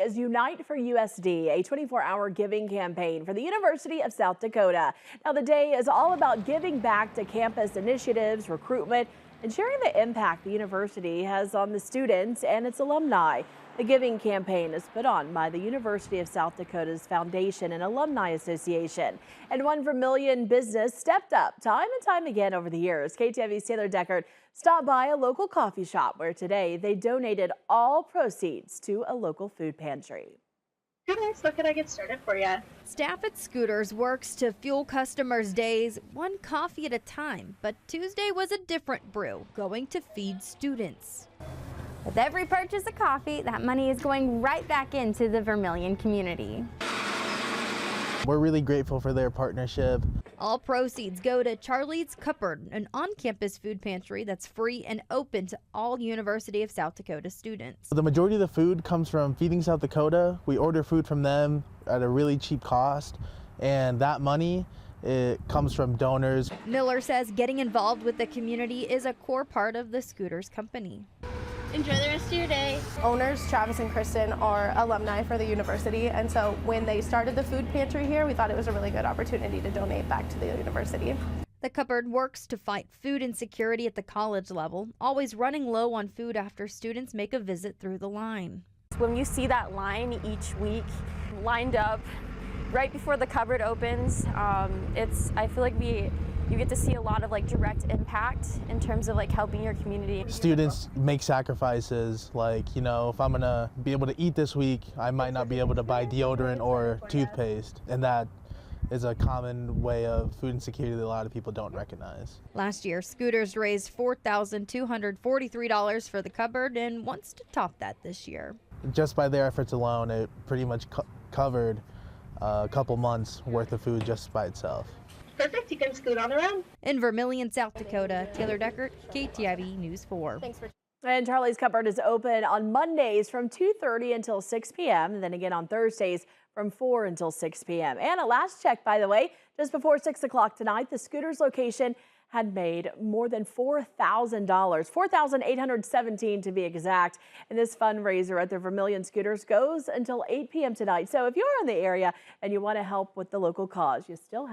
Is Unite for USD, a 24-hour giving campaign for the University of South Dakota. Now, the day is all about giving back to campus initiatives, recruitment, and sharing the impact the university has on the students and its alumni. The giving campaign is put on by the University of South Dakota's Foundation and Alumni Association. And one Vermillion business stepped up time and time again over the years. KTV's Taylor Deckard stopped by a local coffee shop where today they donated all proceeds to a local food pantry. Hi guys, what can I get started for you? Staff at Scooters works to fuel customers' days one coffee at a time, but Tuesday was a different brew, going to feed students. With every purchase of coffee, that money is going right back into the Vermillion community. We're really grateful for their partnership. All proceeds go to Charlie's Cupboard, an on-campus food pantry that's free and open to all University of South Dakota students. The majority of the food comes from Feeding South Dakota. We order food from them at a really cheap cost, and that money, it comes from donors. Miller says getting involved with the community is a core part of the Scooters company. Enjoy the rest of your day. Owners Travis and Kristen are alumni for the university, and so when they started the food pantry here, we thought it was a really good opportunity to donate back to the university. The cupboard works to fight food insecurity at the college level, always running low on food after students make a visit through the line. When you see that line each week lined up right before the cupboard opens, I feel like you get to see a lot of direct impact in terms of helping your community. Students make sacrifices, if I'm gonna be able to eat this week, I might not be able to buy deodorant or toothpaste, and that is a common way of food insecurity that a lot of people don't recognize. Last year, Scooters raised $4,243 for the cupboard and wants to top that this year. Just by their efforts alone, it pretty much covered a couple months worth of food just by itself. Perfect, you can scoot on around. In Vermillion, South Dakota, Taylor Deckard, KTIV News 4. Thanks for. And Charlie's Cupboard is open on Mondays from 2:30 until 6 p.m. and then again on Thursdays from 4 until 6 p.m. And a last check, by the way, just before 6 o'clock tonight, the Scooters location had made more than $4,000, $4,817 to be exact. And this fundraiser at the Vermillion Scooters goes until 8 p.m. tonight. So if you're in the area and you want to help with the local cause, you still have